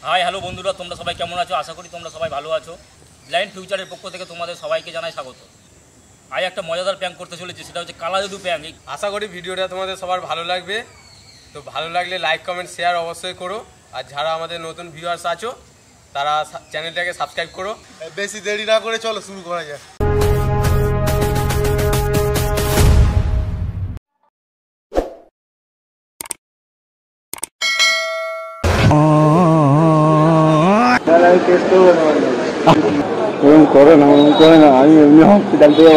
Hi hello বন্ধুরা, তোমরা সবাই কেমন আছো? আশা করি তোমরা সবাই ভালো আছো। ব্লাইন্ড ফিউচারের পক্ষ থেকে তোমাদের সবাইকে জানাই স্বাগত। আজ একটা মজাদার প্র্যাঙ্ক করতে চলেছি, সেটা হচ্ছে কালা জাদু প্র্যাঙ্ক। আশা করি ভিডিওটা তোমাদের সবার ভালো লাগবে। তো ভালো লাগলে লাইক কমেন্ট শেয়ার অবশ্যই করো। আর যারা আমাদের নতুন ভিউয়ার্স আছো তারা চ্যানেলটাকে সাবস্ক্রাইব করো। বেশি দেরি না করে চলো শুরু করা যাক। করে না আমি এমনি হসপিটাল থেকে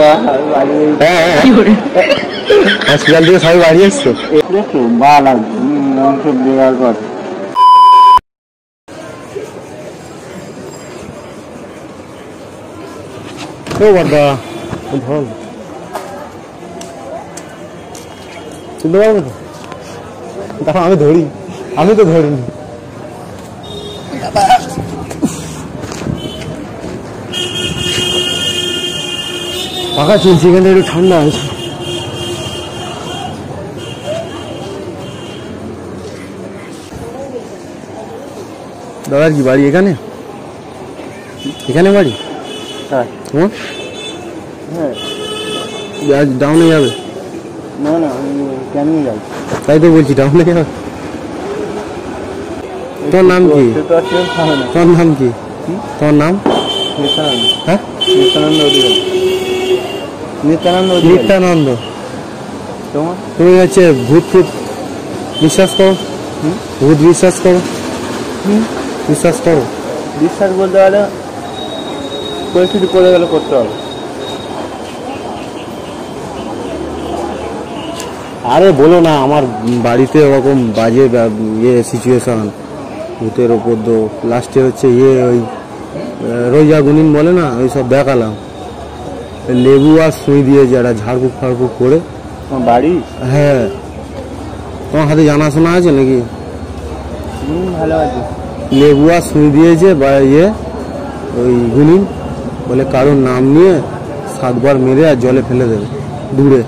হসপিটাল থেকে সবাই বাড়ি এসছো একটু ভালো সব দেওয়ার পর বড়দা ধর শুনতে পারবো তো? দেখো আমি তো ধরিনি। ফাঁকা চলছে, এখানে একটু ঠান্ডা আছে। দাদার কি বাড়ি এখানে? এখানে বাড়ি? হ্যাঁ। হ্যাঁ ডাউনে যাবে? না না আমি কেমনি যাই, তাই তো বলছি ডাউনে যাবে। তোর নাম কি? তোর নাম কি? তোর নাম? হ্যাঁ নিত্যানন্দ। তুমি হচ্ছে ভূত বিশ্বাস করো? ভূত বিশ্বাস করো? বিশ্বাস করো? বিশ্বাস বলতে গেলে পরিস্থিতি পড়ে গেলে করতে হবে। আরে বলো না, আমার বাড়িতে ওরকম বাজে সিচুয়েশন, ভূতের ওপর তো লাস্টে হচ্ছে ওই রোজা গুনিন বলে না, ওই সব দেখালাম। লেবু আর সুই দিয়েছে একটা ঝাড়ফুঁক ফাড়ফুঁক করে। তোমার বাড়ি? হ্যাঁ। তোমার হাতে জানাশোনা আছে নাকি? ভালো আছে। লেবু আর সুই দিয়েছে বা ওই গুনিন বলে কারোর নাম নিয়ে 7 বার মেরে আর জলে ফেলে দেবে দূরে।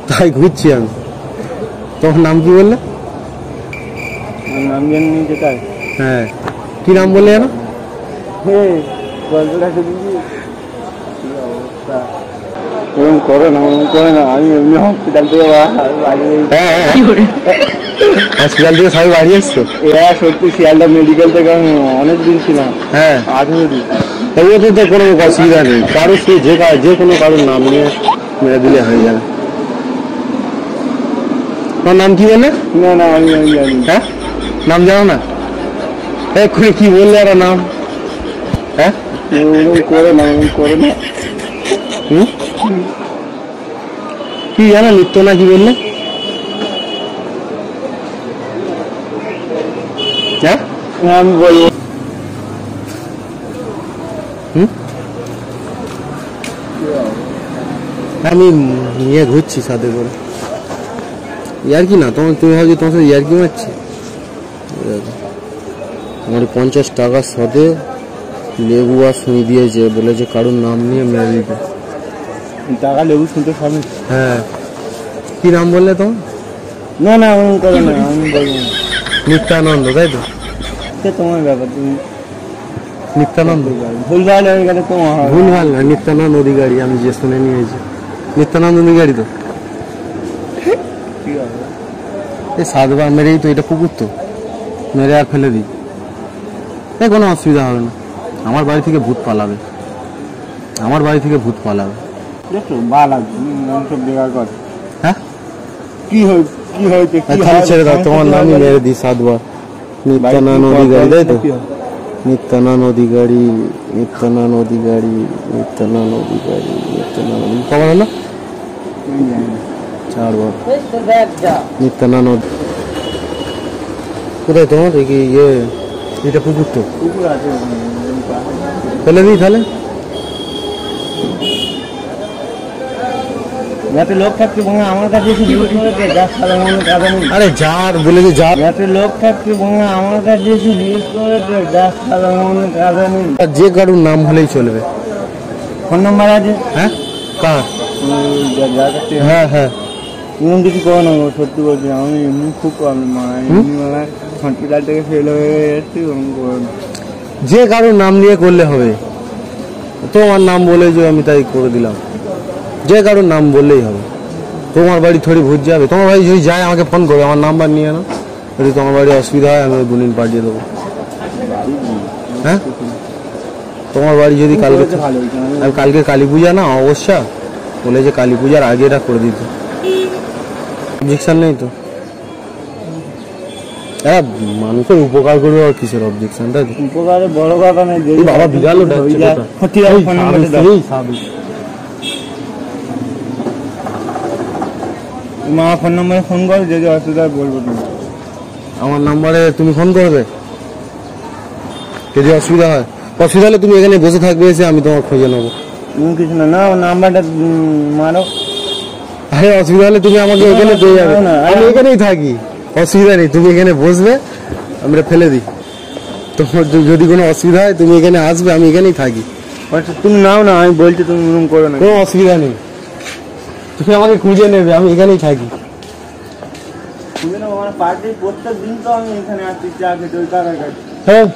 তাই ঘুরছি আমি। তোমার নাম কি বললে? নাম জানি যেটা। হ্যাঁ কি নাম বললে জানো? করে না আমি এমনি হসপিটাল থেকে হসপিটাল থেকে সবাই বাড়ি এসছো? এরা সত্যি শিয়ালদা মেডিকেল থেকে আমি অনেকদিন ছিলাম। হ্যাঁ 18 দিন। এগুলোতে তো কোনো অসুবিধা নেই, কারো যে কোনো কারোর নাম নিয়ে মেরে দিলে হয়ে যাবে। তোমার নাম কি বললে? না না আমি জানি। হ্যাঁ নাম জানো না? এক্ষুনি কি বললে একটা নাম? হ্যাঁ করে না কি জানো? নিত্য না কি বললে? হ্যাঁ আমি বলবো। আমি নিয়ে ঘুরছি সাথে করে, ইয়ার্কি না তুমি ভাবছি তোমার সাথে ইয়ার্কি মারছি। আমার 50 টাকার সাথে লেবু আর সুই দিয়েছে, বলেছে কারোর নাম নিয়ে মেরে দিতে। টাকা লেবু শুনতে পাবেন? হ্যাঁ কি নাম বললে তোমার? না না আমি করে না আমি বলবো নিত্যানন্দ, তাই তো? তোমার ব্যাপার, তুমি নিত্যানন্দ ভুলভাল হয়ে গেলে তোমার ভুলভাল না, নিত্যানন্দ অধিকারী আমি যে শুনে নিয়েছি। নিত্যানন্দ অধিকারী তো। এই 7 বার মেরেই তো, এটা পুকুর তো, মেরে আর ফেলে দিই, কোনো অসুবিধা হবে না। আমার বাড়ি থেকে ভূত পালাবে, আমার বাড়ি থেকে ভূত পালাবে। দেখো সব বেকার কর। হ্যাঁ কি হয়েছে ছেড়ে দাও, তোমার নামই মেরে দিই 7 বার। নিত্যানন্দ অধিকারী, তাই তো? নিত্যানন্দ অধিকারী কবার হলো? 4 বার। নিত্যানন্দ কোথায় তোমার? এটা পুকুর তো, ফেলে দিই তাহলে। লোক থাকতে আমার কাছে আরে যার বলেছে লোক থাকতে আমার কাছে যে কারোর নাম হলেই চলবে। ফোন নাম্বার আছে? হ্যাঁ কার? হ্যাঁ হ্যাঁ এরকম কিছু করো না গো, সত্যি বলছি আমি এমনি খুব প্রবলেম এমনি মানে হসপিটাল থেকে ফেল হয়ে যাচ্ছি, ওরকম করো না। যে কারোর নাম নিয়ে করলে হবে, তোমার নাম বলে যে আমি তাই করে দিলাম, যে কারোর নাম বললেই হবে। তোমার বাড়ি থোড়ি ভূত যাবে, তোমার বাড়ি যদি যায় আমাকে ফোন করবে, আমার নাম্বার নিয়ে নাও, যদি তোমার বাড়ি অসুবিধা হয় আমি ওই গুনিন পাঠিয়ে দেবো। হ্যাঁ, তোমার বাড়ি যদি কালকে, ভালো হয়েছে, আর কালকে কালী পূজা না অবশ্যই বলে যে কালী পূজার আগে এটা করে দিত, অবজেকশন নেই তো। হ্যাঁ, মানুষের উপকার করবে আর কিসের অবজেকশন, তাই তো? উপকারে বড় কথা নেই, এই বাবা বিড়াল ওটা হচ্ছে কথা। ঠিক আছে, ফোন নাম্বারটা দাও। মা ফোন নাম্বারে ফোন করো, যদি অসুবিধা হয় বলবো তুমি। আমার নাম্বারে তুমি ফোন করবে, যদি অসুবিধা হয়। অসুবিধা হলে তুমি এখানে বসে থাকবে, এসে আমি তোমার খোঁজে নেবো। তুমি কিছু না, না নাম্বারটা মারো। আরে অসুবিধা হলে তুমি আমাকে এখানে পেয়ে যাবে, আমি এখানেই থাকি, অসুবিধা নেই। তুমি এখানে বসবে, আমরা ফেলে দিই। তোমার যদি কোনো অসুবিধা হয় তুমি এখানে আসবে, আমি এখানেই থাকি, আচ্ছা তুমি নাও না, আমি বলছি তুমি এরকম করো না। কোনো অসুবিধা নেই। তুমি আমাকে খুঁজে নেবে, আমি এখানেই থাকি। তুমি না আমার পার্টি প্রত্যেক দিন তো আমি এখানে আসছি চা খেতে ওই কাকার কাছে। হ্যাঁ,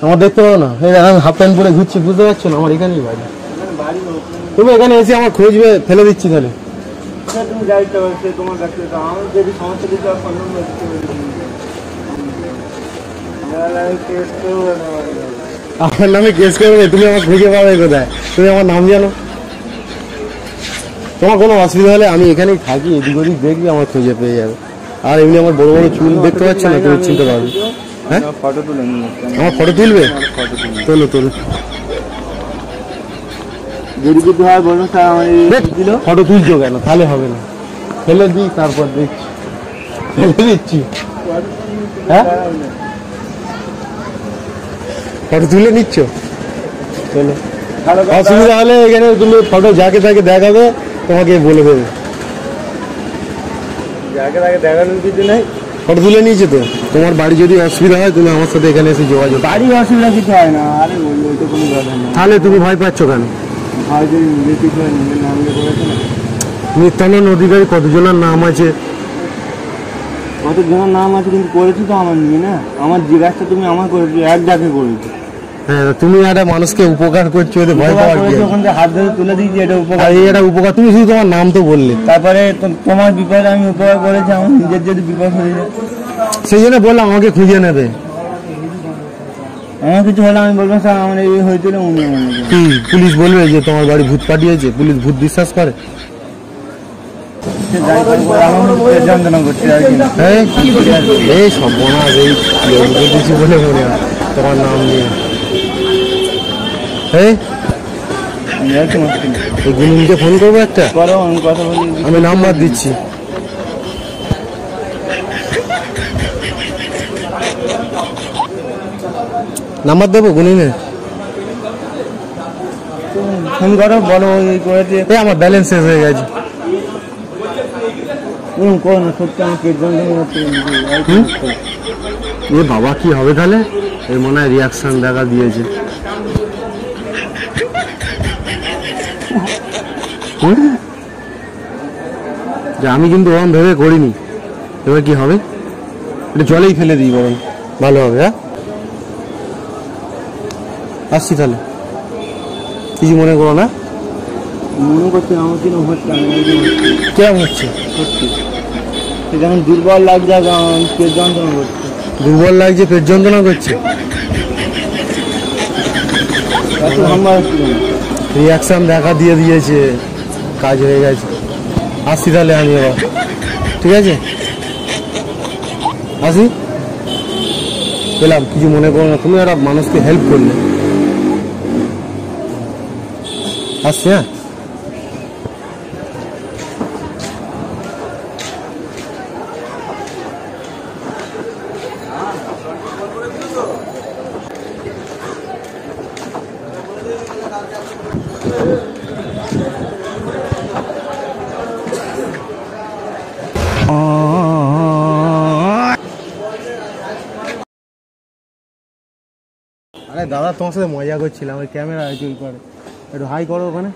আমার দেখতে পাবো না, এই আমি হাফ প্যান্ট পরে ঘুরছি, বুঝতে পারছো না? আমার এখানেই বাড়ি। এখানে বাড়ি হোক, তুমি এখানে এসে আমার খুঁজবে, ফেলে দিচ্ছি তাহলে। সে তুমি যাইতে পারো, সে তোমার কাছে তো আমার যদি সমস্যা কিছু হয় ফোন নম্বর দিতে পারি। আমার নামে কেস করবে, তুমি আমার খুঁজে পাবে কোথায়? তুমি আমার নাম জানো? তোমার কোনো অসুবিধা হলে আমি এখানেই থাকি, এদিক ওদিক দেখবি, আমার খুঁজে পেয়ে যাবে। আর এমনি আমার বড় বড় চুল দেখতে পাচ্ছ না, তুমি চিনতে পারবে। হ্যাঁ, ফটো তুলে নিয়ে আমার ফটো তুলবে? তোলো তোলো, যদি কিছু হয় বলুন স্যার, আমার দিল ফটো তুলছো কেন? তাহলে হবে না, ফেলে দিই, তারপর দেখছি, ফেলে দিচ্ছি। হ্যাঁ, ফটো তুলে নিচ্ছ, চলো। অসুবিধা হলে এখানে তুমি ফটো যাকে তাকে দেখাবে, তোমাকে বলে দেবে। যাকে তাকে দেখানোর কিছু নেই, ফটো তুলে নিয়েছো তো? তোমার বাড়ি যদি অসুবিধা হয় তুমি আমার সাথে এখানে এসে যোগাযোগ। বাড়ি অসুবিধা কিছু হয় না, আরে বললো ওইটা কোনো কথা নেই। তাহলে তুমি ভয় পাচ্ছ কেন? হয়তো নিজে কিছু হয়, নিজের নাম দিয়ে করেছে না। নিত্যানন্দ অধিকারী কতজনের নাম আছে? কতজনের নাম আছে, কিন্তু করেছি তো আমার নিয়ে না। আমার জিজ্ঞাসা তুমি আমার করেছো, এক ডাকে করেছো। হ্যাঁ, তুমি একটা মানুষকে উপকার করছো, এতে ভয় পাওয়ার কি? ওখান থেকে হাত ধরে তুলে দিয়েছি, এটা উপকার। আর এই একটা উপকার, তুমি শুধু তোমার নাম তো বললে। তারপরে তোমার বিপদ আমি উপকার করেছি, আমার নিজের যদি বিপদ হয়ে যায়, সেই জন্য বললাম আমাকে খুঁজে নেবে। আমার কিছু হলে আমি বলবো স্যার আমার এই হয়েছিল, উনি আমার কি পুলিশ বলবে যে তোমার বাড়ি ভূত পাঠিয়েছে? পুলিশ ভূত বিশ্বাস করে? যন্ত্রণা করছে আর কি। এই সর্বনাশ, এই কিছু বলে মনে হয় তোমার নাম নিয়ে। এই গুলিনকে ফোন করবো একটা, করো, আমি কথা বলি। আমি নাম্বার দিচ্ছি। নাম্বার দেবো গুনিনের? ফোন করো, বলো এই করেছে। এই আমার ব্যালেন্স শেষ হয়ে গেছে। করো না, সত্যি আমার পেট যন্ত্রণা করছে। এ বাবা, কি হবে তাহলে? এই মনে হয় রিয়াকশন দেখা দিয়েছে। যে আমি কিন্তু ওরকম ভেবে করিনি। এবার কি হবে? এটা জলেই ফেলে দিই বরং ভালো হবে। হ্যাঁ, আসছি তাহলে, কিছু মনে করো না। মনে করছে আমার কিনা হচ্ছে, কেমন হচ্ছে? সত্যি যেমন দুর্বল লাগছে, পেট যন্ত্রণা করছে। দুর্বল লাগছে, পেট যন্ত্রণা করছে, রিয়াকশন দেখা দিয়ে দিয়েছে, কাজ হয়ে গেছে। আসছি তাহলে আমি এবার, ঠিক আছে? আসি, পেলাম, কিছু মনে করো না, তুমি একটা মানুষকে হেল্প করলে। আসছি, হ্যাঁ। আরে দাদা, তোমার সাথে মজা করছিলাম, ওই ক্যামেরা চুল করে, একটু হাই করো ওখানে।